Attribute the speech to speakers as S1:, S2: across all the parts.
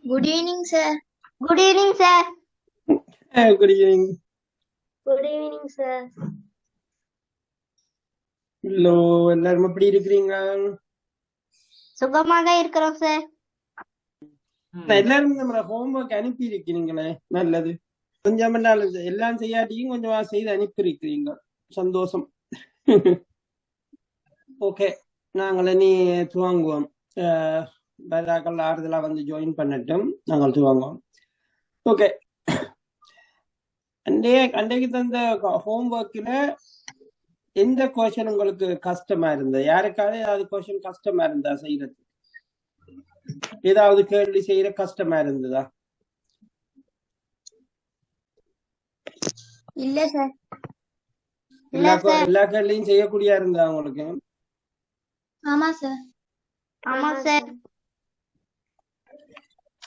S1: Good evening, sir.
S2: Good evening, sir.
S3: Good evening.
S2: Good evening, sir.
S3: Hello, எல்லாரும் எப்படி இருக்கிறீங்க?
S2: சுகமாக இருக்கிறோம் சார்.
S3: எல்லாரும் நம்ம ஹோம்ஒர்க் அனுப்பி இருக்கிறீங்களே, நல்லது. கொஞ்சம் எல்லாம் செய்யாட்டியும் கொஞ்சமா செய்து அனுப்பி இருக்கிறீங்க, சந்தோஷம். ஓகே, நாங்கள் இனி துவங்குவோம். பேராக்கள் ஆறுதலா வந்து ஜாயின் பண்ணட்டும், நாங்கள் துவங்குவோம். ஓகே, அன்றைக்கு தந்த ஹோம்ஒர்க்ல எந்த கொஸ்டின் உங்களுக்கு கஷ்டமா இருந்தது? யாருக்காவது ஏதாவது கொஸ்டின் கஷ்டமா இருந்தா செய்யறது? ஏதாவது கேள்வி செய்யற கஷ்டமா இருந்ததா?
S1: இல்ல சார்.
S3: எல்லா கேள்வியும் செய்யக்கூடியா இருந்தா உங்களுக்கு?
S1: ஆமா சார்.
S2: ஆமா சார்.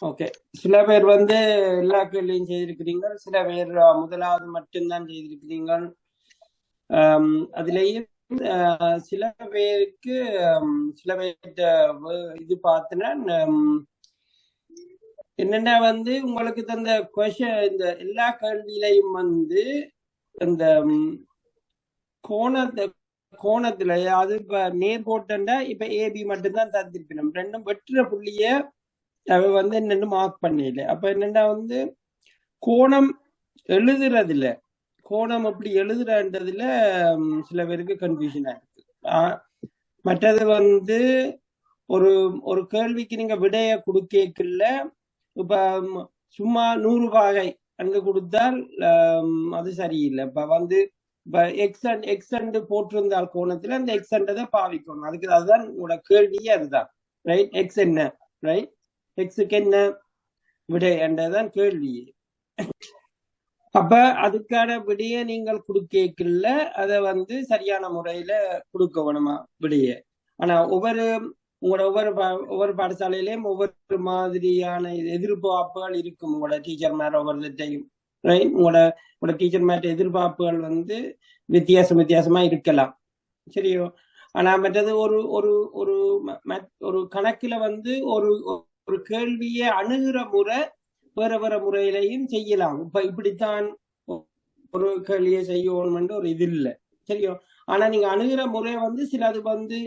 S3: ஓகே, சில பேர் வந்து எல்லா கேள்வியும் செய்திருக்கிறீங்க, சில பேர் முதலாவது மட்டும்தான் செய்திருக்கிறீங்க. அதுலயும் சில பேருக்கு சில பேர் இது பார்த்தனா என்னன்னா வந்து உங்களுக்கு தந்த கொஸ்டின் இந்த எல்லா கேள்வியிலையும் வந்து இந்த கோணத்துல அது இப்ப நேர்கோட்டண்டா இப்ப ஏபி மட்டும்தான் தந்திருக்கணும். ரெண்டும் வெற்ற புள்ளிய வந்து என்னன்னு மார்க் பண்ணல. அப்ப என்னன்னா வந்து கோணம் எழுதுறதுல கோணம் அப்படி எழுதுறதுல சில பேருக்கு கன்ஃபியூஷனா இருக்கு. மற்றது வந்து ஒரு ஒரு கேள்விக்கு நீங்க விடைய கொடுக்கல, இப்ப சும்மா 100 பாகை அங்க கொடுத்தால் அது சரியில்லை. இப்ப வந்து இப்ப எக்ஸண்ட் போட்டிருந்தால் கோணத்துல அந்த எக்ஸண்டை பாவிக்கணும். அதுதான் உங்களோட கேள்வியே அதுதான். ரைட், எக்ஸ் என்ன, ரைட், எக்ஸுக்கு என்ன விடை என்றதான் கேள்வியே. அப்ப அதுக்கான விடைய நீங்கள் கொடுக்கல, அதை வந்து சரியான முறையில கொடுக்க வேணுமா விடைய. ஆனா ஒவ்வொரு பாடசாலையிலையும் ஒவ்வொரு மாதிரியான எதிர்பார்ப்புகள் இருக்கும். உங்களோட டீச்சர் மேல ஒவ்வொருத்தையும் ரைட், உங்களோட டீச்சர் மேல எதிர்பார்ப்புகள் வந்து வித்தியாசமா இருக்கலாம், சரியோ. ஆனா மற்றது ஒரு ஒரு ஒரு ஒரு கணக்குல வந்து ஒரு கேள்வியை அணுகிற முறை வேற முறையிலையும் செய்யலாம். இப்ப இப்படித்தான் ஒரு கேள்வியை செய்யணும் ஒரு இது இல்லை, சரியோ. ஆனா நீங்க அணுகிற முறை வந்து சிலது வந்து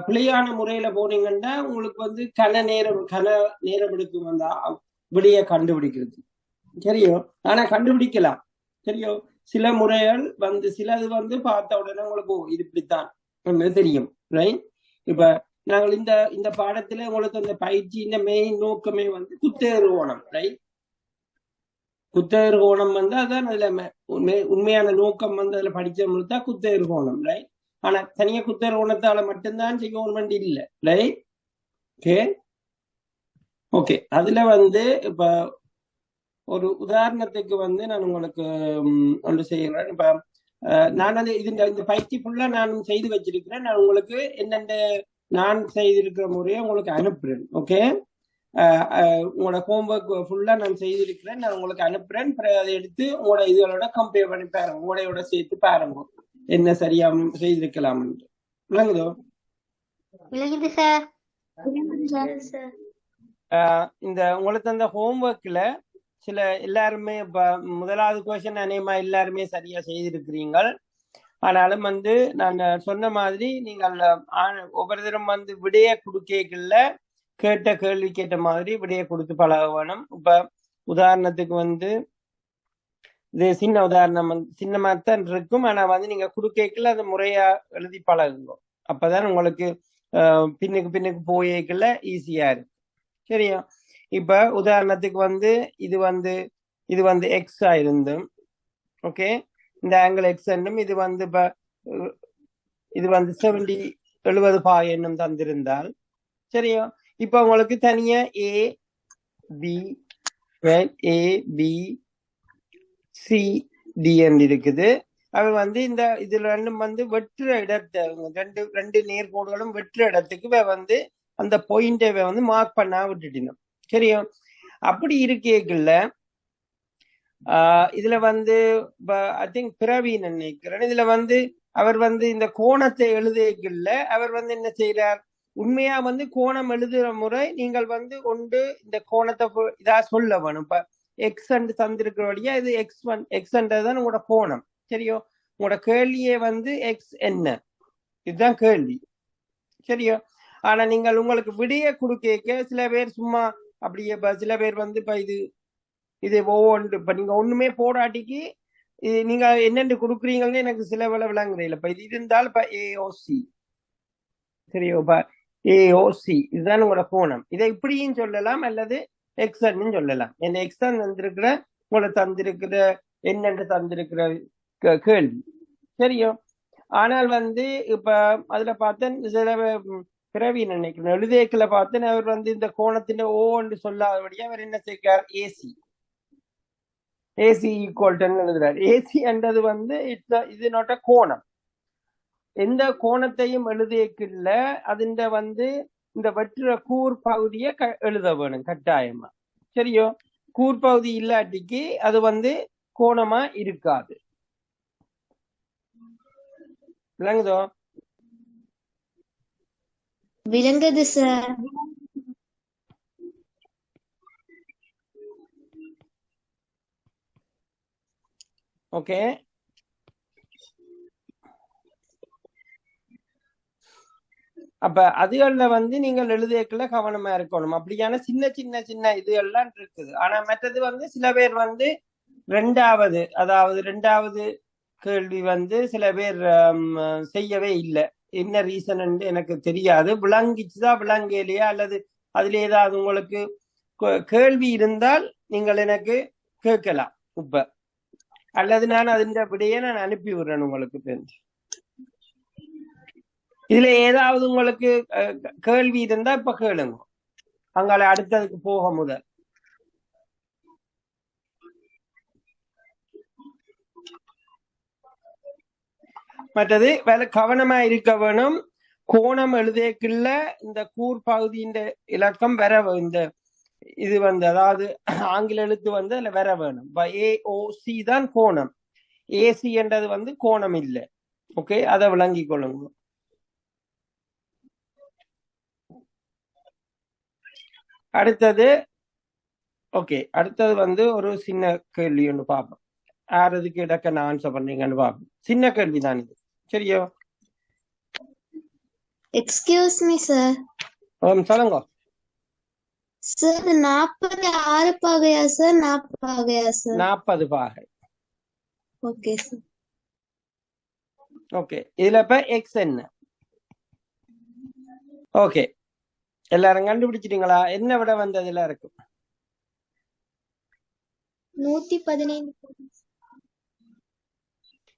S3: பிழையான முறையில போனீங்கன்னா உங்களுக்கு வந்து கன நேரம் எடுக்கும் அந்த விடைய கண்டுபிடிக்கிறது, சரியோ. ஆனா கண்டுபிடிக்கலாம், சரியோ. சில முறைகள் வந்து சிலது வந்து பார்த்த உடனே உங்களுக்கு இது இப்படித்தான் தெரியும், ரைட். இப்ப நாங்கள் இந்த பாடத்துல உங்களுக்கு அந்த பயிற்சியின் மெயின் நோக்கமே வந்து குத்தேறு கோணம், ரைட். குத்தேறு கோணம் வந்து அதான் அதுல உண்மையான நோக்கம் வந்து அதுல படிச்சவங்களுக்கு தான் குத்தேறு கோணம், ரைட். ஆனா தனியா குத்தேறு கோணத்தால மட்டும்தான் செய்யணும் இல்லை, ரைட். ஓகே, அதுல வந்து இப்ப ஒரு உதாரணத்துக்கு வந்து நான் உங்களுக்கு ஒன்று செய்யறேன். இப்ப நான் வந்து இந்த பயிற்சி ஃபுல்லா நான் செய்து வச்சிருக்கிறேன். நான் உங்களுக்கு என்னென்ன நான் செய்திருக்கிற முறையை உங்களுக்கு அனுப்புறேன். ஓகே, உங்களோட ஹோம்ஒர்க் ஃபுல்லா நான் செய்திருக்கிறேன், நான் உங்களுக்கு அனுப்புறேன். அதை எடுத்து உங்களோட இதுகளோட கம்பேர் பண்ணி பாருங்க, உங்களோட சேர்த்து பாருங்க என்ன சரியா செய்திருக்கலாம் என்று. விளங்குதோ? இந்த உங்களுக்கு அந்த ஹோம்ஒர்க்ல சில எல்லாருமே முதலாவது கொஸ்டின் அநேகமா எல்லாருமே சரியா செய்திருக்கிறீங்க. ஆனாலும் வந்து நான் சொன்ன மாதிரி நீங்கள் ஒவ்வொருத்தரும் வந்து விடைய கொடுக்கல, கேட்ட கேள்வி கேட்ட மாதிரி விடைய கொடுத்து பழக வேணும். இப்ப உதாரணத்துக்கு வந்து இது சின்ன உதாரணம் சின்னமாத்தான் இருக்கும். ஆனா வந்து நீங்க கொடுக்கல அதை முறையா எழுதி பழகுங்க. அப்பதான் உங்களுக்கு பின்னுக்கு போயேக்கல ஈஸியா இருக்கு, சரியா. இப்ப உதாரணத்துக்கு வந்து இது வந்து எக்ஸ் ஆயிருந்தும், ஓகே, இந்த ஆங்கிள் எக்ஸ் என்னும் இது வந்து இப்ப இது வந்து 70 பாய் என்னும் தந்திருந்தால், சரியா. இப்ப உங்களுக்கு தனியா ஏ பி சி டி இருக்குது. அவர் வந்து இதுல ரெண்டும் வந்து வெற்ற இடத்தை ரெண்டு நேர்கோடுகளும் வெற்ற இடத்துக்கு வந்து அந்த பாயிண்டை வந்து மார்க் பண்ணா விட்டுட்டினோம், சரியா. அப்படி இருக்கேக்குள்ள இதுல வந்து ஐ திங்க் பிரவீன் நினைக்கிறேன், இதுல வந்து அவர் வந்து இந்த கோணத்தை எழுதியக்குள்ள அவர் வந்து என்ன செய்யறார், உண்மையா வந்து கோணம் எழுதுற முறை நீங்கள் வந்து கொண்டு இந்த கோணத்தை இதா சொல்ல வேணும். இப்ப எக்ஸ் தந்திருக்கிற வழியா இது எக்ஸ்ன்றதுதான் உங்களோட கோணம். சரியோ? உங்களோட கேள்வியே வந்து எக்ஸ் என்ன, இதுதான் கேள்வி. சரியோ? ஆனா நீங்கள் உங்களுக்கு விடைய கொடுக்க சில பேர் சும்மா அப்படியே சில பேர் வந்து இப்ப இது ஒவ்வொன்று இப்ப நீங்க ஒண்ணுமே போராட்டிக்கு நீங்க என்னென்று கொடுக்குறீங்கன்னு எனக்கு சில வேலை விளங்குறீங்களா. இப்ப இது இருந்தால் இப்ப ஏஓசி, சரியோ? இப்ப ஏஓசி இதுதான் உங்களோட கோணம். இதை இப்படியும் சொல்லலாம் அல்லது எக்ஸ்ன்னு சொல்லலாம். என்ன எக்ஸ் தான் தந்திருக்கிற உங்களை தந்திருக்கிற என்னென்று தந்திருக்கிற கேள்வி. சரியோ? ஆனால் வந்து இப்ப அதுல பார்த்தேன் சில பிறவி நினைக்கிறேன் எழுதேக்கில் பார்த்தேன் அவர் வந்து இந்த கோணத்தின் ஓன்னு சொல்லாதபடியா அவர் என்ன செய்கிறார், ஏசி ஈக்குவல் டு எழுதுறாரு. ஏசி என்றது வந்து இது நாட் அ கோணம். எந்த கோணத்தையும் எழுதியக்கில்ல அதுண்ட வந்து இந்த வெற்ற கூர் பகுதியை எழுத வேணும் கட்டாயமா. சரியோ? கூர்பகுதி இல்லாட்டிக்கு அது வந்து கோணமா இருக்காது. விளங்குதோ?
S1: விளங்குது சார்.
S3: ஓகே. அப்ப அதுகள்ல வந்து நீங்கள் எழுதியக்குள்ள கவனமா இருக்கணும். அப்படியான சின்ன சின்ன சின்ன இதுகள்லாம் இருக்குது. ஆனா மற்றது வந்து சில பேர் வந்து ரெண்டாவது கேள்வி வந்து சில பேர் செய்யவே இல்லை. என்ன ரீசன் எனக்கு தெரியாது. விளங்கிச்சுதான் விளங்கலையா அல்லது அதுல ஏதாவது உங்களுக்கு கேள்வி இருந்தால் நீங்கள் எனக்கு கேட்கலாம் இப்ப, அல்லது நான் அதின் விடையே நான் அனுப்பி விடுறேன் உங்களுக்கு தெரிஞ்சு. இதுல ஏதாவது உங்களுக்கு கேள்வி இருந்தா இப்ப கேளுங்க, அங்கால அடுத்ததுக்கு போக முதல். மற்றது வேலை கவனமா இருக்க வேணும். கோணம் எழுதக்குள்ள இந்த கூர் பகுதியின் இலக்கம் வர இந்த இது வந்து அதாவது ஆங்கில எழுத்து வந்து அதுல வர வேணும். ஏஓசி தான் கோணம். ஏசி என்றது வந்து கோணம் இல்லை. ஓகே, அதை விளங்கி கொள்ளுங்க. அடுத்தது வந்து ஒரு சின்ன கேள்வி ஒன்று பார்ப்போம். யாரதுக்கு இடக்க நான் ஆன்சர் பண்றீங்கன்னு பார்ப்போம். சின்ன கேள்வி தான் இது. சரியோ?
S1: Excuse me sir.
S3: சொல்லுங்க
S1: சார். 46 பாகையா சார்? 40 பாகையா சார்?
S3: 40 பாகை.
S1: Okay sir.
S3: ஓகே, இதுல இப்ப எக்ஸ் என்ன? ஓகே, எல்லாரும் கண்டுபிடிச்சிட்டீங்களா? என்ன விட வந்ததுல இருக்கு?
S1: 115.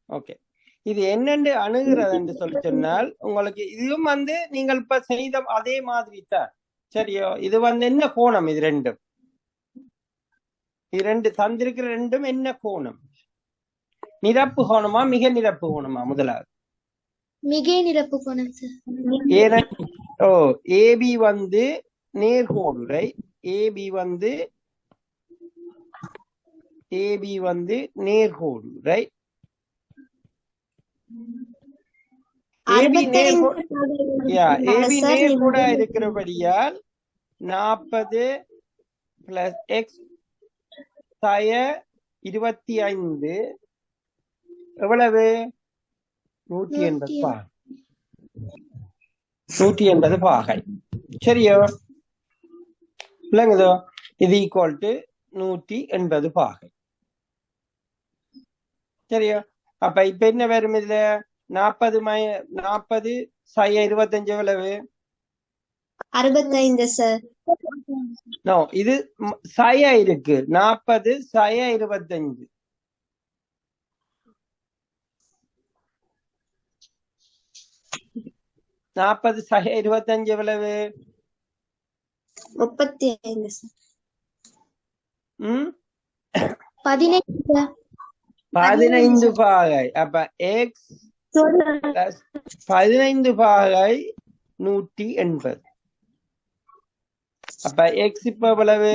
S3: ஓகே, இது என்னென்று அணுகிறது என்று சொல்லி சொன்னால் உங்களுக்கு இதுவும் வந்து நீங்கள் இப்ப செய்த அதே மாதிரி தான். சரியோ? இது வந்து என்ன கோணம்? இது ரெண்டு தந்திருக்கிற ரெண்டும் என்ன கோணம்? நிரப்பு கோணமா மிக நிரப்பு கோணமா? முதலாவது
S1: மிக நிரப்பு கோணம் சார்.
S3: ஏபி வந்து நேர்கோடு, ரைட்? ஏபி வந்து நேர்கோடு, ரைட்? ஏபி நேர்கோடா இருக்கிறபடியால் 40 பிளஸ் எக்ஸ் 25 எவ்வளவு? 180 பாகை. 180 பாகை. சரியோ? இல்லைங்கதோ? இது ஈக்குவல் டு 180 பாகை. சரியோ? அப்ப இப்ப என்ன வரும் இதுல? 40 25 எவ்வளவு?
S1: 65 சார்.
S3: நோ, இது சய இருக்கு. 40 சய 25. நாற்பது சக 25 எவ்வளவு?
S1: 35 சார்.
S3: 15 பாகை. அப்ப எக்ஸ் 15 பாகை 180. அப்ப எக்ஸ் இப்ப எவ்வளவு?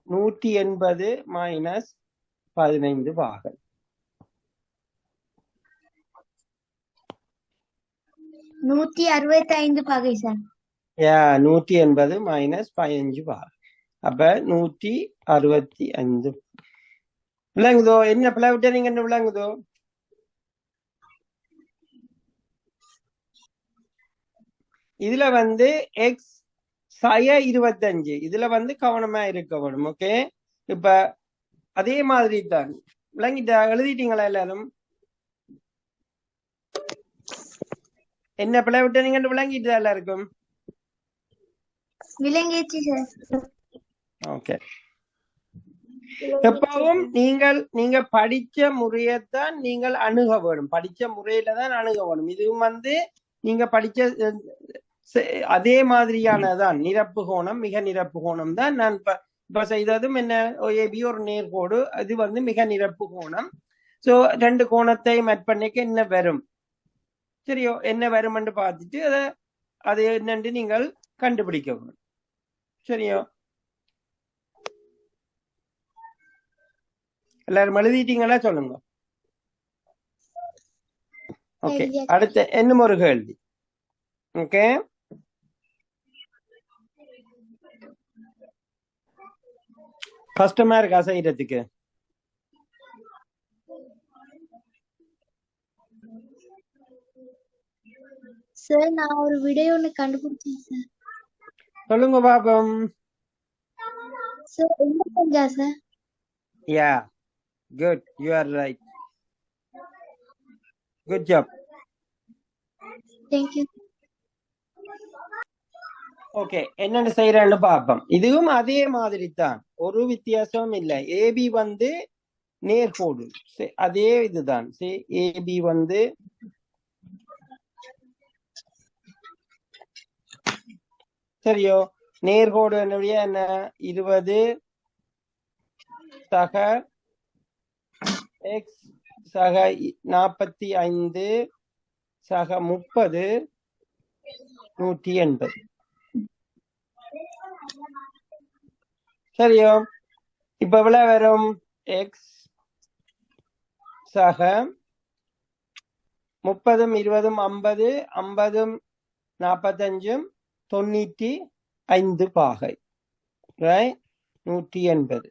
S3: 180 மைனஸ் 15 பாகை.
S1: 165 பாகை சார்.
S3: 180 மைனஸ் 15 பார். அப்ப 165 விளங்குதோ? என்ன பிள்ளை விட்ட நீங்க என்ன விளங்குதோ? இதுல வந்து எக்ஸ் சய 25 இதுல வந்து கவனமா இருக்க வேணும். ஓகே, இப்ப அதே மாதிரி தான் விளங்கிட்டா? எழுதிட்டீங்களா எல்லாரும்? என்ன பிள்ளை விட்ட நீங்க விளங்கிட்டா எல்லாருக்கும்?
S2: விளங்கிச்சு சார்.
S3: ஓகே, எப்பவும் நீங்க படிச்ச முறையத்தான் நீங்கள் அணுக வேணும். படிச்ச முறையில தான் அணுக வேணும். இதுவும் வந்து நீங்க படிச்ச அதே மாதிரியானதான் நிரப்பு கோணம், மிக நிரப்பு கோணம் தான் நான் இப்ப செய்ததும். என்ன, ஏபி ஒரு நேர்கோடு, அது வந்து மிக நிரப்பு கோணம். சோ 2 கோணத்தை மேட் பண்ணிக்க என்ன வரும், சரியோ? என்ன வரும் என்று பார்த்துட்டு அது என்னன்னு நீங்கள் கண்டுபிடிக்க வேணும். சரியோ? எல்லாரும் எழுதிட்டீங்களா? சொல்லுங்க. ஓகே, அடுத்த இன்னும் ஒரு கேள்வி. ஓகே, கஷ்டமா இருக்கா செய்யறதுக்கு?
S1: சார் நான் ஒரு விடை ஒண்ணு கண்டுபிடிச்சேன் சார்.
S3: சொல்லுங்க பாப்போம்.
S1: Sir 85 sir.
S3: Yeah, good, you are right. Good job.
S1: Thank you.
S3: Okay, என்னென்ன செய்யறேன்னு பார்ப்போம். இதுவும் அதே மாதிரி தான், ஒரு வித்தியாசமும் இல்லை. ஏபி வந்து நேர்கோடு, அதே இதுதான். ஏபி வந்து சரியோ? நேர்கோடு என்ன, 20 சக எக்ஸ் சக 45 சக 30 180. சரியோ? இப்ப எவ்வளவு வரும்? எக்ஸ் சக 30 20 50 50 45 95 பாகை, 180.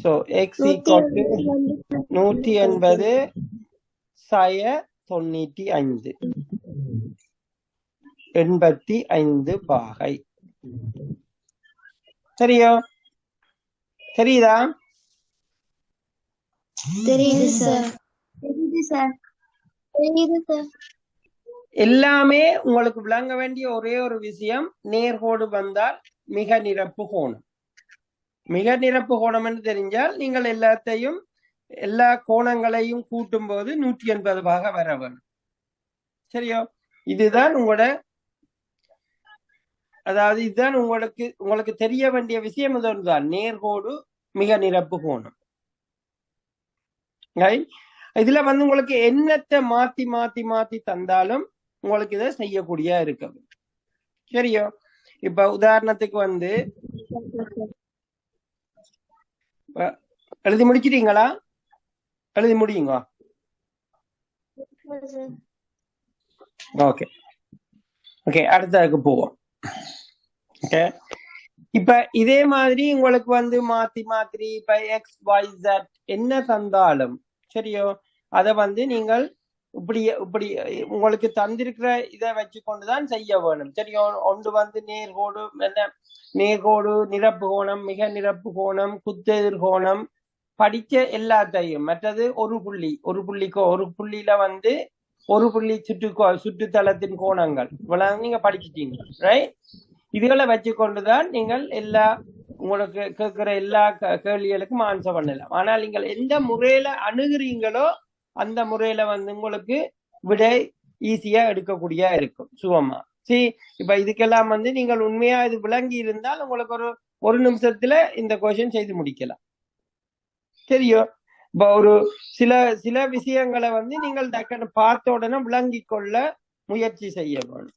S3: So x equal to 180 சய 95 85 பாகை. சரியோ? தெரியுதா?
S1: தெரியுது சார். தெரியுது சார். தெரியுது சார்.
S3: எல்லாமே உங்களுக்கு விளங்க வேண்டிய ஒரே ஒரு விஷயம், நேர்கோடு வந்தால் மிக நிரப்பு கோணம். மிக நிரப்பு கோணம் என்று தெரிஞ்சால் நீங்கள் எல்லா கோணங்களையும் கூட்டும் போது 180 பாக வர வேணும். சரியோ? இதுதான் உங்களோட, அதாவது இதுதான் உங்களுக்கு தெரிய வேண்டிய விஷயம். இதுதான் நேர்கோடு மிக நிரப்பு கோணம். இதுல வந்து உங்களுக்கு என்னத்தை மாத்தி மாத்தி மாத்தி தந்தாலும் உங்களுக்கு இதை செய்யக்கூடிய இருக்கு. சரியோ? இப்ப உதாரணத்துக்கு வந்து எழுதி முடிச்சிட்டீங்களா? எழுதி முடியுங்க. ஓகே ஓகே, அடுத்ததுக்கு போவோம். ஓகே, இப்ப இதே மாதிரி உங்களுக்கு வந்து மாத்தி மாத்தி இப்ப எக்ஸ் ஒய் ஜெட் என்ன தந்தாலும் சரியோ, அதை வந்து நீங்கள் இப்படி உங்களுக்கு தந்திருக்கிற இதை வச்சு கொண்டுதான் செய்ய வேணும். சரியோ? ஒன்று வந்து நேர்கோடு, நேர்கோடு, நிரப்பு கோணம், மிக நிரப்பு கோணம், குத்தெதிர் கோணம், படிச்ச எல்லாத்தையும். மற்றது ஒரு புள்ளியில வந்து ஒரு புள்ளி சுற்றுத்தளத்தின் கோணங்கள் இவ்வளவு நீங்க படிச்சுட்டீங்க, ரைட்? இதுகளை வச்சு கொண்டுதான் நீங்கள் உங்களுக்கு கேட்கிற எல்லா கேள்விகளுக்கும் ஆன்சர் பண்ணலாம். ஆனால் நீங்கள் எந்த முறையில அணுகுறீங்களோ அந்த முறையில வந்து உங்களுக்கு விடை ஈஸியா எடுக்கக்கூடிய இருக்கும், சுகமா. சரி, இப்ப இதுக்கெல்லாம் வந்து நீங்கள் உண்மையா இது விளங்கி இருந்தால் உங்களுக்கு ஒரு நிமிஷத்துல இந்த கொஸ்டின் செய்து முடிக்கலாம். சரியோ? இப்ப ஒரு சில விஷயங்களை வந்து நீங்கள் டக்குன்னு பார்த்த உடனே விளங்கி கொள்ள முயற்சி செய்ய வேணும்.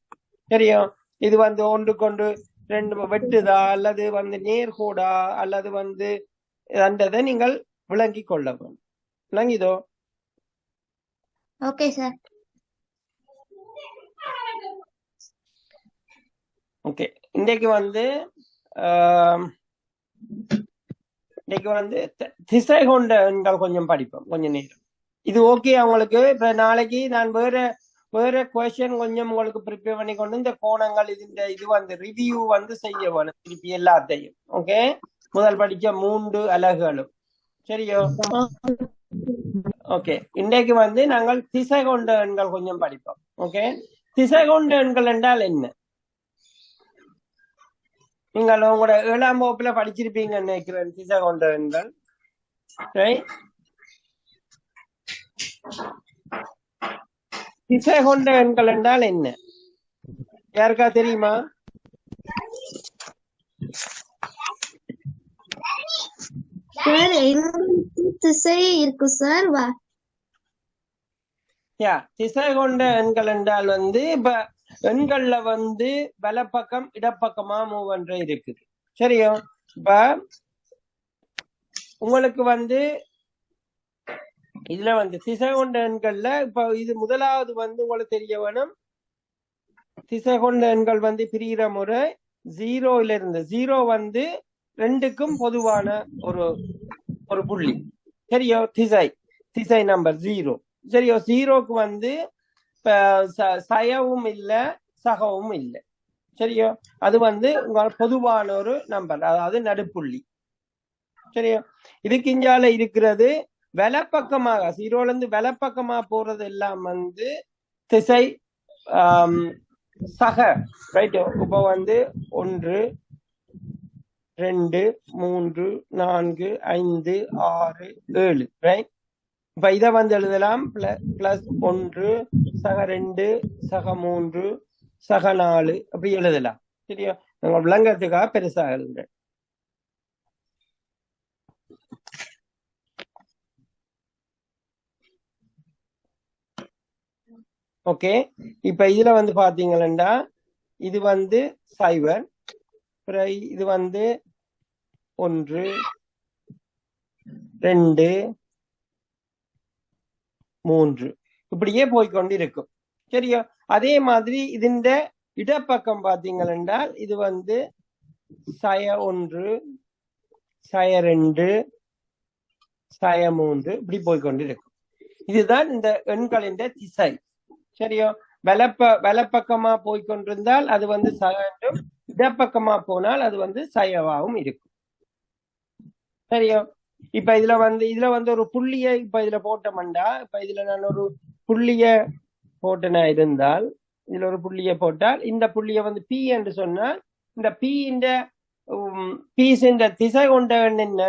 S3: சரியோ? இது வந்து ஒன்றுக்கொண்டு 2 வெட்டுதா அல்லது வந்து நேர்கோடா அல்லது வந்து அந்ததை நீங்கள் விளங்கி கொள்ள வேணும். விளங்கிதோ?
S2: Okay sir.
S3: ஓகே, இன்னைக்கு வந்து திசை கொண்ட எண்கள் கொஞ்சம் படிப்போம் கொஞ்ச நேரம். இது ஓகே அவங்களுக்கு? இப்ப நாளைக்கு நான் வேற கொஸ்டின் கொஞ்சம் உங்களுக்கு ப்ரிப்பேர் பண்ணி கொண்டு இந்த கோணங்கள் இது வந்து ரிவ்யூ வந்து செய்ய வேணும் திருப்பி எல்லாத்தையும். ஓகே, முதல் படிச்ச 3 அலகுகளும் சரியோ? ஓகே, இன்றைக்கு வந்து நாங்கள் திசை கொண்ட எண்கள் கொஞ்சம் படிப்போம். ஓகே, திசை கொண்ட எண்கள் என்றால் என்ன? நீங்கள் உங்களோட 7ஆம் வகுப்புல படிச்சிருப்பீங்க நினைக்கிறேன் திசை கொண்ட எண்கள். திசை கொண்ட எண்கள் என்றால் என்ன? யாருக்கா தெரியுமா?
S1: சார் திசை இருக்கு சார்.
S3: திசை கொண்ட எண்கள் என்றால் வந்து இப்ப எண்கள்ல வந்து வலப்பக்கம் இடப்பக்கமா மூவ் பண்ற இருக்குது. சரியோ? இப்ப உங்களுக்கு வந்து இதுல வந்து திசை கொண்ட எண்கள்ல இப்ப இது முதலாவது வந்து உங்களுக்கு தெரிய வேணும். திசை கொண்ட எண்கள் வந்து பிரிகிற முறை 0 இருந்து 0 வந்து 2க்கும் பொதுவான ஒரு புள்ளி. சரியோ? திசை நம்பர் 0. சரியோ? 0க்கு வந்து சயவும் இல்லை சகவும் இல்லை. சரியோ? அது வந்து பொதுவான ஒரு நம்பர், அதாவது நடுப்புள்ளி. சரியோ? இதுக்கு இஞ்சால இருக்கிறது வலப்பக்கமாக 0ல இருந்து வலப்பக்கமா போறது எல்லாம் வந்து திசை சக. ரைட்? இப்ப வந்து 1 2 3 4 5 6 7. ரைட்? இப்ப இதை வந்து எழுதலாம் பிளஸ் 1 சக 2 சக 3 சக 4 அப்படி எழுதலாம். சரியா? நம்ம விளங்கறதுக்காக பெருசா எழுதுறேன். ஓகே, இப்ப இதுல வந்து பாத்தீங்கன்னா இது வந்து 0, இது வந்து 1 2 3 இப்படியே போய்கொண்டு இருக்கும். சரியா? அதே மாதிரி இதுண்ட இடப்பக்கம் பாத்தீங்கன்னா இது வந்து சய 1 சய 2 சய 3 இப்படி போய்கொண்டு இருக்கும். இதுதான் இந்த எண்களின் திசை. சரியோ? வலப்பக்கமா போய்கொண்டிருந்தால் அது வந்து சயம், இடப்பக்கமா போனால் அது வந்து சயவாவும் இருக்கும். சரியோ? இப்ப இதுல வந்து ஒரு புள்ளிய இப்ப இதுல போட்டோம்டா, இப்ப இதுல நான் ஒரு புள்ளிய போட்டனா இருந்தால், இதுல ஒரு புள்ளிய போட்டால் இந்த புள்ளிய வந்து பி என்று சொன்னால் இந்த பீஸின் திசை கொண்ட எண் என்ன?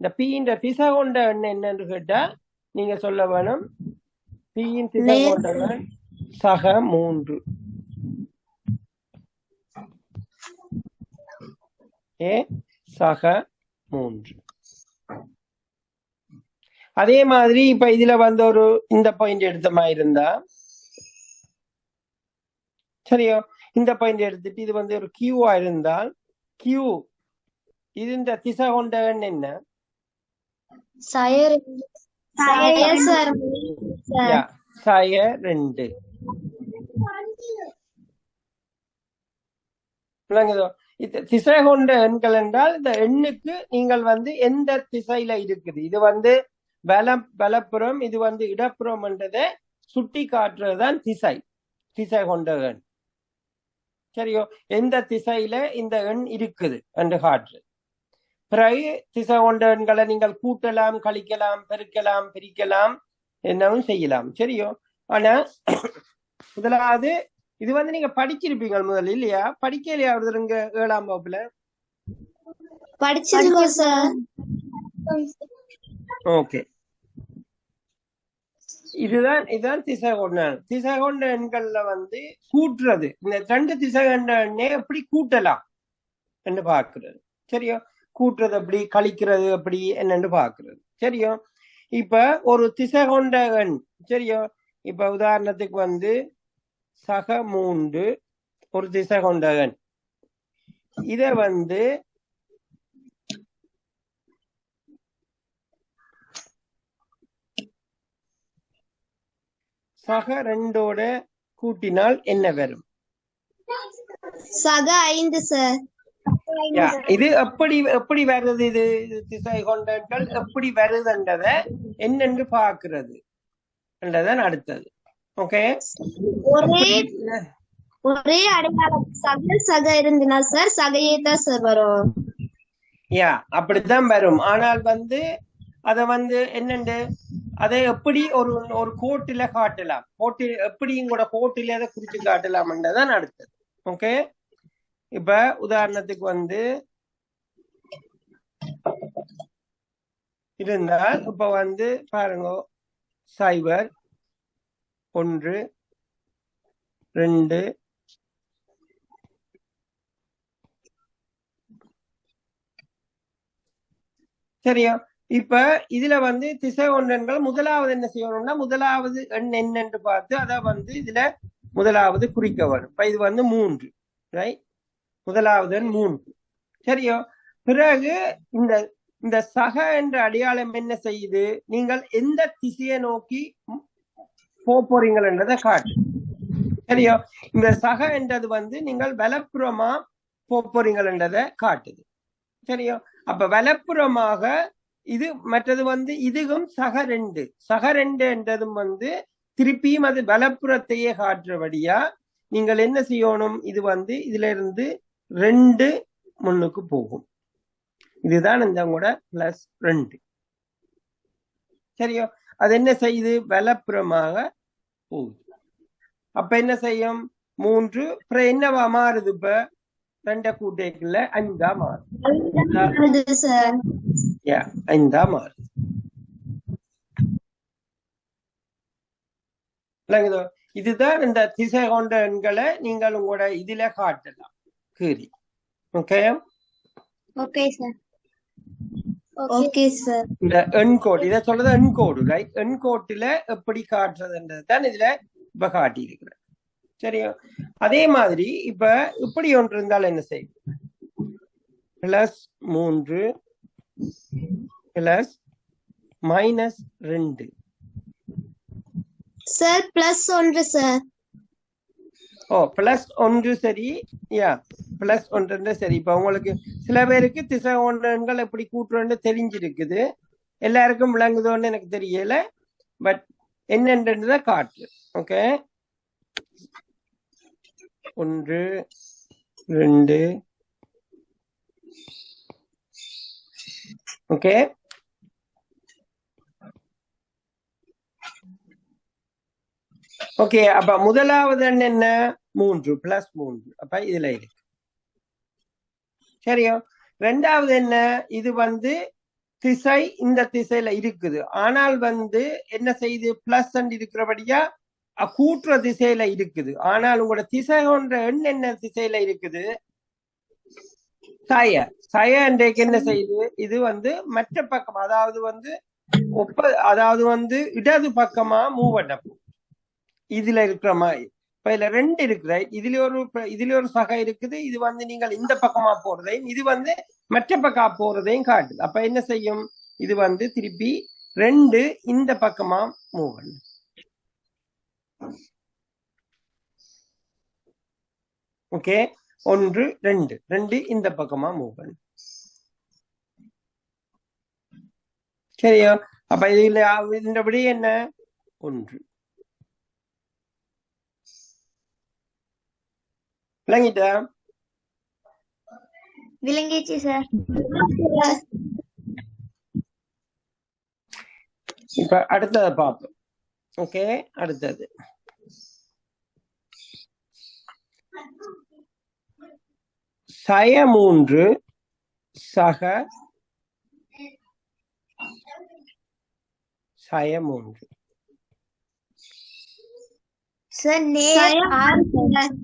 S3: இந்த பீயின் திசை கொண்ட எண் என்னன்னு கேட்டா நீங்க சொல்ல வேணும் பீயின் திசை கொண்ட எண் சக 3. சக 3. அதே மாதிரி இப்ப இதுல வந்து ஒரு இந்த பாயிண்ட் எடுத்த மாதிரி இருந்தா, சரியோ? இந்த பாயிண்ட் எடுத்துட்டு இது வந்து ஒரு கியூவா இருந்தால் கியூ இது இந்த திசை கொண்ட எண் என்ன?
S1: சய
S3: 2. திசை கொண்ட எண்கள் என்றால் இந்த எண்ணுக்கு நீங்கள் வந்து எந்த திசையில இருக்குது, இது வந்து வலப்புறம் இது வந்து இடப்புறம் என்றதை சுட்டி காட்டுறதுதான் திசை கொண்ட எண். சரியோ? எந்த திசையில இந்த எண் இருக்குது என்று காட்டுறது. பிறகு திசை கொண்ட எண்களை நீங்கள் கூட்டலாம், கழிக்கலாம், பெருக்கலாம், பிரிக்கலாம், என்னவும் செய்யலாம். சரியோ? ஆனா முதலாவது இது வந்து நீங்க படிச்சிருப்பீங்க முதல்ல இல்லையா? படிக்கலையா ஒருத்தருங்க 7ஆம் வகுப்புல?
S1: படிச்சிருக்கோம் சார்.
S3: ஓகே, இதுதான் திசை கொண்ட எண்கள்ல வந்து கூட்டுறது. இந்த 2 திசை கொண்ட எண்ணை எப்படி கூட்டலாம் என்று பார்க்கிறது. சரியோ? கூட்டுறது எப்படி, கழிக்கிறது எப்படி என்னன்னு பார்க்கிறது. சரியோ? இப்ப ஒரு திசை கொண்ட எண். சரியோ? இப்ப உதாரணத்துக்கு வந்து சக 3 ஒரு திசை கொண்ட எண். இத வந்து சக 2ஓட கூட்டினால் என்ன வரும்?
S1: சக 5 சார்.
S3: இது எப்படி வருது? இது திசை கொண்டங்கள் எப்படி வருதுன்றத என்னென்று பார்க்கிறது என்றதான் அடுத்தது. ஓகே,
S1: ஒரே அடையாளம் சக இருந்துனா சார் சகையே தான் சார் வரும்.
S3: அப்படித்தான் வரும். ஆனால் அத என்னண்டு அதை எப்படி ஒரு கோட்டில காட்டலாம், எப்படி கூட கோட்டில அதை குறிச்சு காட்டலாம்ன்றதான் அடுத்தது. ஓகே, இப்ப உதாரணத்துக்கு இருந்தால் இப்ப பாருங்க 0 1 2 சரியா? இப்ப இதுல திசை ஒன்றன்கள் முதலாவது என்ன செய்யணும்னா முதலாவது எண் என்னன்னு பார்த்து அதை இதுல முதலாவது குறிக்க வரும். இப்ப இது 3 ரைட், முதலாவது எண் 3 சரியோ? பிறகு இந்த சக என்ற அடையாளம் என்ன செய்யுது? நீங்கள் எந்த திசையை நோக்கி போறீங்கன்றதை காட்டு. சரியோ? இந்த சக என்றது நீங்கள் வலப்புறமா போறீங்கன்றதை காட்டுது. சரியோ? அப்ப வலப்புறமாக இது மற்றது இதுவும் சக 2 என்றதும் திருப்பியும் அது வலப்புறத்தையே காட்டுறபடியா நீங்கள் என்ன செய்யணும்? இது இதுல இருந்து 2 முன்னுக்கு போகும். இதுதான் இந்த கூட +2 சரியோ? அது என்ன செய்யுது? வலப்புறமாக போகுது. அப்ப என்ன செய்யும்? 3 அப்புறம் என்னவா மாறுது? இப்ப 2 கூட்டைக்குள்ள 5 மாறுது. 5 மாறுது. இதுதான் இந்த திசை கொண்ட எண்களை நீங்கள் உங்களோட இதுல காட்டலாம் கீறி. Okay,
S1: okay sir. Okay sir.
S3: இந்த எண்கோடு இதை சொல்றது எண்கோடு ரைட். எண்கோட்டுல எப்படி காட்டுறதுன்றது தான் இதுல இப்ப காட்டி இருக்கிறேன். சரியா? அதே மாதிரி இப்ப இப்படி ஒன்று இருந்தால் என்ன செய்யும்? +3 -2
S1: சார் +1 சார்.
S3: +1 சரி. +1 சரி. இப்ப உங்களுக்கு சில பேருக்கு திசை ஒன்றன்கள் எப்படி கூட்டுறன்னு தெரிஞ்சிருக்குது, எல்லாருக்கும் விளங்குதோன்னு எனக்கு தெரியல. பட் என்னன்றத காட்டு. Okay, 1 2 okay. ஓகே, அப்ப முதலாவது எண் என்ன? 3 +3. அப்ப இதுல இருக்கு. சரியா? ரெண்டாவது என்ன? இது திசை இந்த திசையில இருக்குது. ஆனால் என்ன செய்யுது? பிளஸ் இருக்கிறபடியா கூட்டுற திசையில இருக்குது. ஆனால் உங்களோட திசை கொண்ட எண் என்ன திசையில இருக்குது? சய இன்றைக்கு என்ன செய்யுது? இது மற்ற பக்கம், அதாவது அதாவது இடது பக்கமா மூவ் பண்ண இதுல இருக்கிற மாதிரி. இப்ப இதுல 2 இருக்கு ரைட். இதுல ஒரு சகை இருக்குது. இது நீங்கள் இந்த பக்கமா போறதையும் இது மற்ற பக்கம் போறதையும் காட்டுது. அப்ப என்ன செய்யும்? இது திருப்பி 2 இந்த பக்கமா மூவ் பண்ணும். ஓகே, 1 2 இந்த பக்கமா மூவ் பண்ணும். சரியா? அப்ப இதுல இந்த விட என்ன? 1 விளங்கிட்டா?
S1: விளங்கிச்சு சார்.
S3: இப்ப அடுத்தது பார்ப்போம். ஓகே, அடுத்தது சய 3 சக சய 3
S1: சார் நேர் 6 சார்.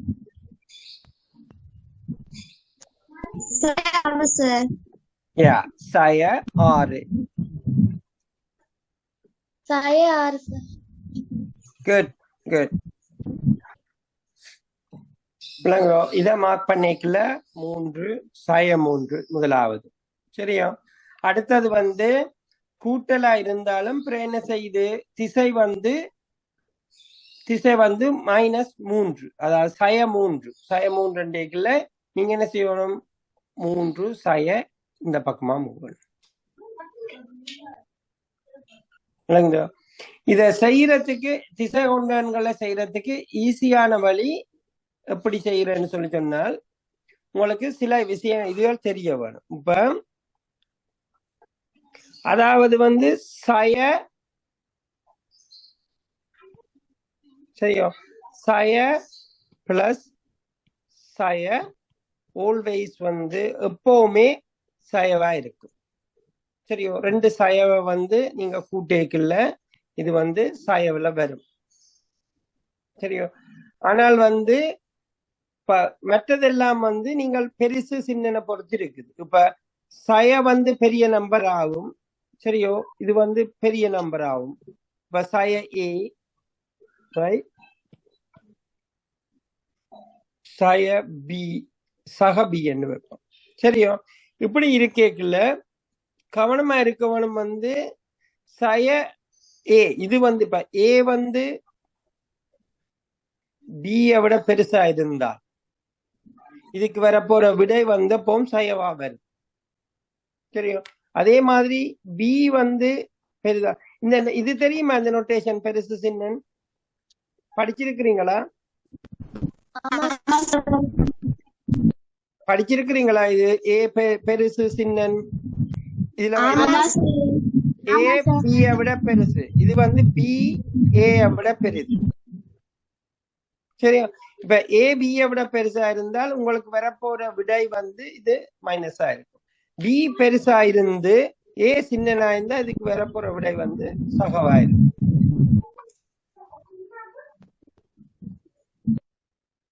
S3: சய 6
S1: சய 6 சார்.
S3: குட். இத மார்க் பண்ணிக்கல. 3 சய 3 முதலாவது. சரியா? அடுத்தது கூட்டலா இருந்தாலும் என்ன செய்யுது? திசை திசை வந்து -3, அதாவது -3 நீங்க என்ன செய்யணும்? 3 சய இந்த பக்கமா மூவணும். இத செய்யறதுக்கு திசை கொண்டன்களை செய்யறதுக்கு ஈஸியான வழி எப்படி செய்யறேன்னு சொல்லி சொன்னால் உங்களுக்கு சில விஷயம் இதுகள் தெரிய வேணும். இப்ப அதாவது வந்து சய பிளஸ் சய ஆல்வேஸ் வந்து எப்பவுமே சயவா இருக்கும். சரியோ, 2 சயவை வந்து நீங்க கூட்டேக்கல இது வந்து சயவுல வரும். சரியோ, ஆனால் வந்து இப்ப மற்றதெல்லாம் வந்து நீங்கள் பெருசு சின்னனை பொறுத்து இருக்குது. இப்ப சய வந்து பெரிய நம்பர் ஆகும். சரியோ, இது வந்து பெரிய நம்பர் ஆகும். இப்ப சய ஏ ரைட், சய பி சக பி என்று வைப்போம். சரியோ, இப்படி இருக்கேக்குள்ள கவனமா இருக்கவனும் வந்து சய ஏ இது வந்து இப்ப ஏ வந்து பி விட பெருசா இருந்தா இதுக்கு வரப்போற விடை வந்து போம் சயவா வரும். சரியும், அதே மாதிரி பி வந்து பெருசா இந்த இது தெரியுமா? இந்த நோட்டேஷன் பெருசு சின்னன் படிச்சிருக்கிறீங்களா? படிச்சிருக்கிறீங்களா? இது ஏ பெருசு சின்னன் இதுல ஏ பி விட பெருசு, இது வந்து பி ஏ விட பெருசு. சரியா, இப்ப ஏ பி விட பெருசா இருந்தால் உங்களுக்கு வரப்போற விடை வந்து இது மைனஸா இருக்கும். பி பெருசா இருந்து ஏ சின்னனா இருந்தா இதுக்கு வரப்போற விடை வந்து சகவா இருக்கும்.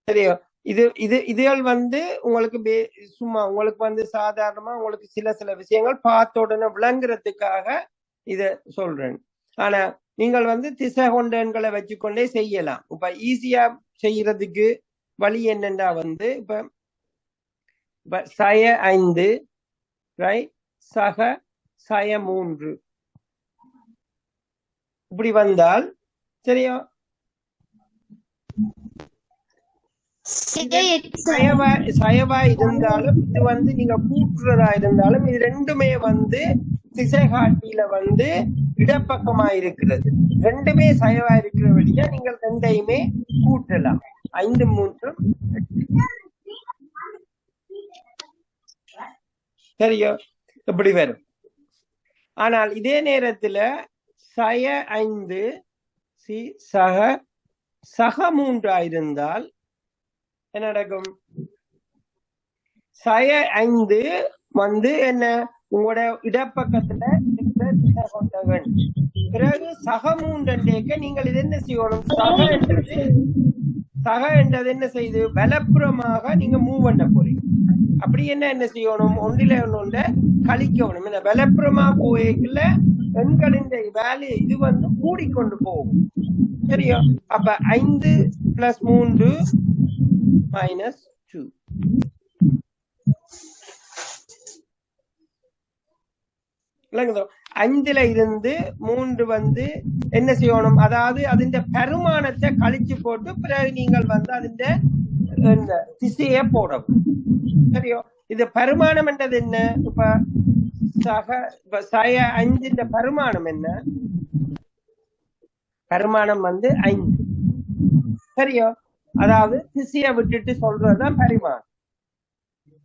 S3: சரியா, இதுகள் வந்து உங்களுக்கு சும்மா உங்களுக்கு வந்து சாதாரணமா உங்களுக்கு சில விஷயங்கள் பார்த்த உடனே விளங்குறதுக்காக இத சொல்றேன். ஆனா நீங்கள் வந்து திசை கொண்டன்களை வச்சுக்கொண்டே செய்யலாம். இப்ப ஈஸியா செய்யறதுக்கு வழி என்னன்னா வந்து இப்ப சய 5 ரைட், சக சய 3 இப்படி வந்தால் சரியா, சயவா இருந்தாலும் இது வந்து நீங்க கூட்டுறதா இருந்தாலும் இது ரெண்டுமே வந்து திசை காட்டியில வந்து இடப்பக்கமா இருக்கிறது. ரெண்டுமே சயவா இருக்கிற வழியா நீங்கள் ரெண்டையுமே கூட்டலாம். 5 3 சரியோ, இப்படி வரும். ஆனால் இதே நேரத்துல சய 5 சக 3 இருந்தால் என்ன நடக்கும்? சய 5 வந்து என்ன உங்களோட இடப்பக்கத்துல பிறகு சக 3 நீங்கள் இது என்ன செய்யணும்? சக என்றது என்ன செய்து வலப்புறமாக நீங்க மூவ் பண்ண போறீங்க. அப்படி என்ன செய்யணும்? ஒன்றில ஒன்று கழிக்கணும். இந்த வலப்புறமா போய்க்குள்ள எண்களின் வேல்யூ இது வந்து கூடிக்கொண்டு போகும். சரியா, அப்ப 5 + 3 -2 5ல இருந்து 3 வந்து என்ன செய்யணும்? அதாவது அதிന്റെ பெருமானத்தை கழிச்சு போட்டு பிறகு நீங்கள் வந்து அதிന്റെ திசையை போடணும். சரியோ, இது பெருமானம் என்றது என்ன? இப்ப சய 5 பெருமானம் என்ன? பெருமானம் வந்து 5. சரியோ, அதாவது திசையை விட்டுட்டு சொல்றதுதான் பெருமானம்.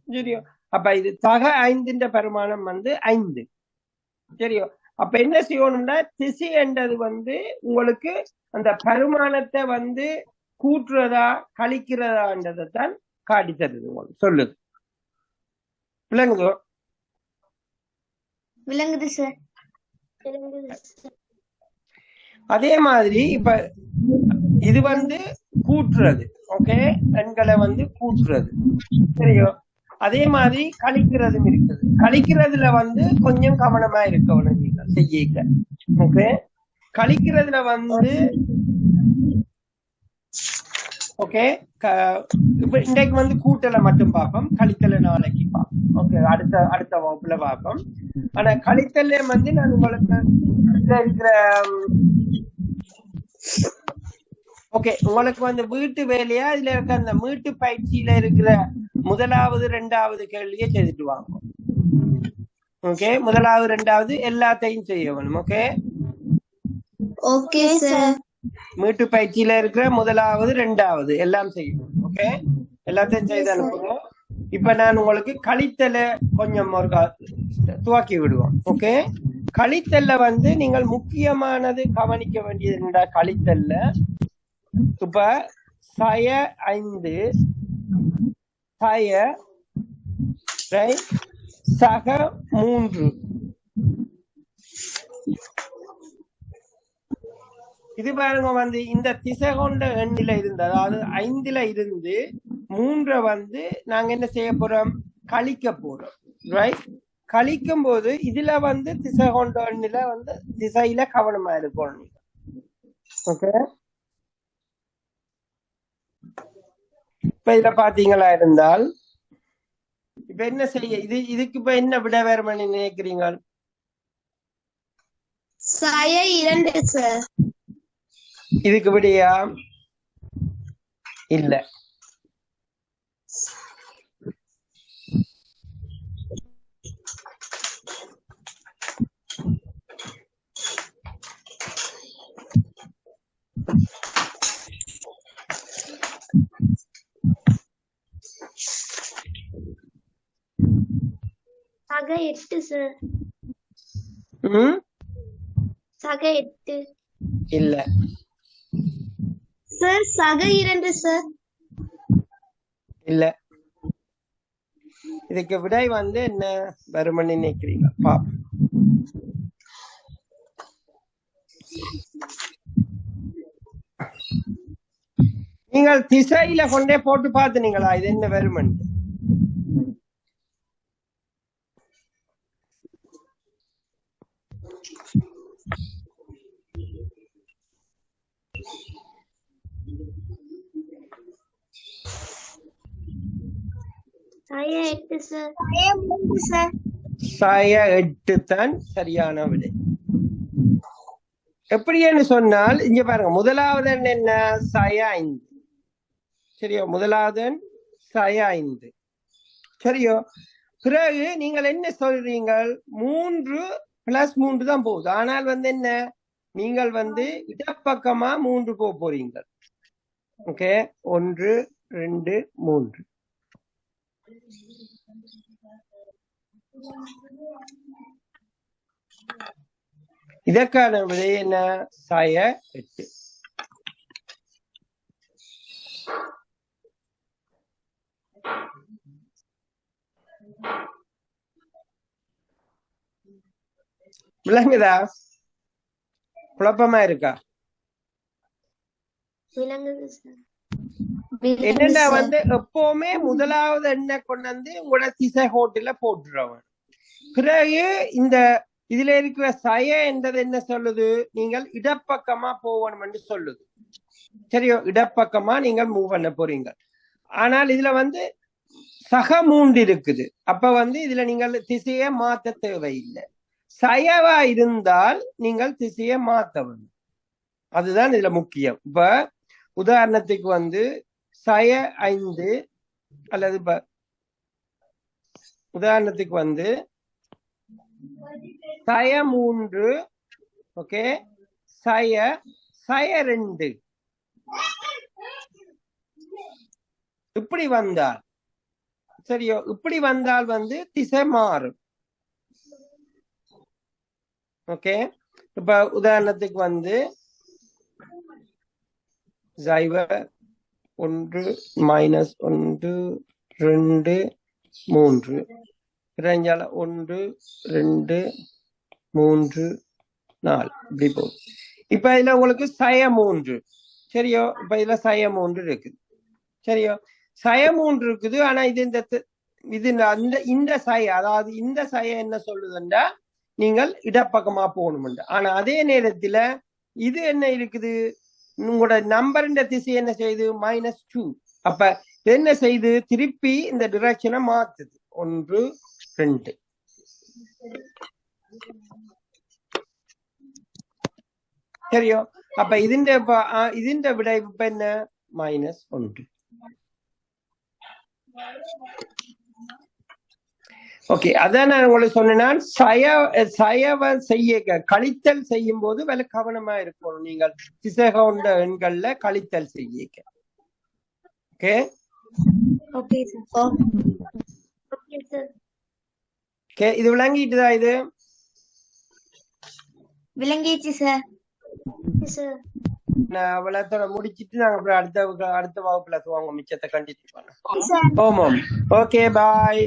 S3: சரியோ, அப்ப இது சக 5 பெருமானம் வந்து 5. சரியோ, அப்ப என்ன செய்யணும்னா திசை என்றது வந்து உங்களுக்கு அந்த பெருமானத்தை வந்து கூட்டுறதா கழிக்கிறதான்றதான் காட்டி தருது, உங்களுக்கு சொல்லுது. விளங்குதோ?
S2: விளங்குது சார்.
S3: அதே மாதிரி இப்ப இது வந்து கூட்டுறது. ஓகே, எண்களை வந்து கூட்டுறது. சரியோ, அதே மாதிரி கழிக்கிறதும் இருக்குது. கழிக்கிறதுல வந்து கொஞ்சம் கவனமா இருக்கணும் நீங்க செய்ய. ஓகே, கழிக்கிறதுல வந்து ஓகே இப்ப இன்றைக்கு வந்து கூட்டலை மட்டும் பார்ப்போம், கழித்தலை நாளைக்கு பார்ப்போம். ஓகே, அடுத்த வகுப்புல பார்ப்போம். ஆனா கழித்தல்ல வந்து நான் உங்களுக்கு இருக்கிற ஓகே, உங்களுக்கு வந்து வீட்டு வேலையா இதுல இருக்க அந்த மீட்டு பயிற்சியில இருக்கிற முதலாவது 2வது கேள்வியை செய்துட்டு வாங்க. ஓகே, முதலாவது 2வது எல்லாத்தையும் செய்ய வேணும். Okay
S1: okay sir.
S3: மீட்டு பயிற்சியில இருக்கிற முதலாவது 2வது எல்லாம் செய்யணும். ஓகே, எல்லாத்தையும் செய்து அனுப்புங்க. இப்ப நான் உங்களுக்கு கழித்தல கொஞ்சம் ஒரு துவக்கி விடுவோம். ஓகே, கழித்தல்ல வந்து நீங்கள் முக்கியமானது கவனிக்க வேண்டியது என்னடா, கழித்தல்ல இப்ப சய 5 சய சக 3 இது பாருங்க வந்து இந்த திசை கொண்ட எண்ணில இருந்து, அதாவது 5ல இருந்து 3 வந்து நாங்க என்ன செய்ய போறோம், கழிக்க போறோம். ரைட், கழிக்கும் போது இதுல வந்து திசை கொண்ட எண்ணில வந்து திசையில கவனமா இருக்கும். ஓகே, இப்ப இதுல பாத்தீங்களா இருந்தால் இப்ப என்ன செய்ய, இதுக்கு இப்ப என்ன விட வேறுமனு நினைக்கிறீங்க?
S1: சய 2 சார்.
S3: இதுக்கு விடையா இல்ல.
S2: சக 8 சார். சக 8
S3: இல்ல
S1: சார். சக 2 சார்.
S3: இல்ல. இதுக்கு விடை வந்து என்ன வருமன்னு நினைக்கிறீங்க? நீங்கள் திசையில கொண்டே போட்டு பாத்துனீங்களா இது என்ன வருமன்?
S2: சய 8 சார்.
S1: சய 3 சார்.
S3: சய 8 தான் சரியான விடை. எப்படின்னு சொன்னால் இங்க பாருங்க, முதலாவது என்ன, சய 5. சரியோ, முதலாவது சய 5. சரியோ, பிறகு நீங்கள் என்ன சொல்றீங்க, 3 + 3 தான் போகுது. ஆனால் வந்து என்ன, நீங்கள் வந்து இடப்பக்கமா 3 போறீங்க. ஓகே, 1 2 3. இதற்கான விடை என்ன, சய 8. விளங்குதா? குழப்பமா இருக்கா?
S2: விளங்குது சார்.
S3: என்னன்னா வந்து எப்பவுமே முதலாவது எண்ணெய் கொண்டு வந்து உங்களோட திசை கோட்டில போட்டுறவன். பிறகு இந்த இதுல இருக்கிற சய என்றது என்ன சொல்லுது, நீங்கள் இடப்பக்கமா போகணும் என்று சொல்லுது. சரியோ, இடப்பக்கமா நீங்கள் மூவ் பண்ண போறீங்க. ஆனால் இதுல வந்து சக 3 இருக்குது. அப்ப வந்து இதுல நீங்கள் திசையை மாத்த தேவையில்லை. சயவா இருந்தால் நீங்கள் திசையை மாத்த வேண்டும். அதுதான் இதுல முக்கியம். இப்ப உதாரணத்துக்கு வந்து சய 5 அல்லது இப்ப உதாரணத்துக்கு வந்து சய 3, ஓகே, சய 2 இப்படி வந்தால், சரியோ, இப்படி வந்தால் வந்து திசை மாறும். ஓகே, இப்ப உதாரணத்துக்கு வந்து 0 1 -1 2 3 இறஞ்சால 1 2 3 4 இப்படி போகுது. இப்ப இதுல உங்களுக்கு சய 3, சரியோ, இப்ப இதுல சய 3 இருக்குது. சரியோ, சய 3 இருக்குது. ஆனா இந்த சய, அதாவது இந்த சய என்ன சொல்லுதுண்டா, நீங்கள் இடப்பக்கமா போகணும். ஆனா அதே நேரத்துல இது என்ன இருக்குது, உங்களோட நம்பரின் திசை என்ன செய்யுது, -2. அப்ப என்ன செய்து, திருப்பி இந்த டிரெக்ஷனை மாத்துது. 1 2. சரியோ, அப்ப ഇതിന്റെ விட இப்ப என்ன -1. ஓகே, அதான் நான் உங்களுக்கு சொன்னேன். சயவ செய்ய கழித்தல் செய்யும் போது வேலை கவனமா இருக்கணும். நீங்கள் திசைகொண்ட எண்கள்ல கழித்தல் செய்ய. Okay
S2: okay sir. Okay sir.
S3: Okay, இது விளங்கிட்டுதா? இது
S1: விளங்கிச்சு சார்.
S2: Okay sir.
S3: நான் அவ்வளோத்தோட முடிச்சிட்டு நாங்க அப்புறம் அடுத்த வகுப்புல துவங்க மிச்சத்தை கண்டிப்பா பண்ண.
S1: சார்
S3: ஓம். ஓகே, பாய்.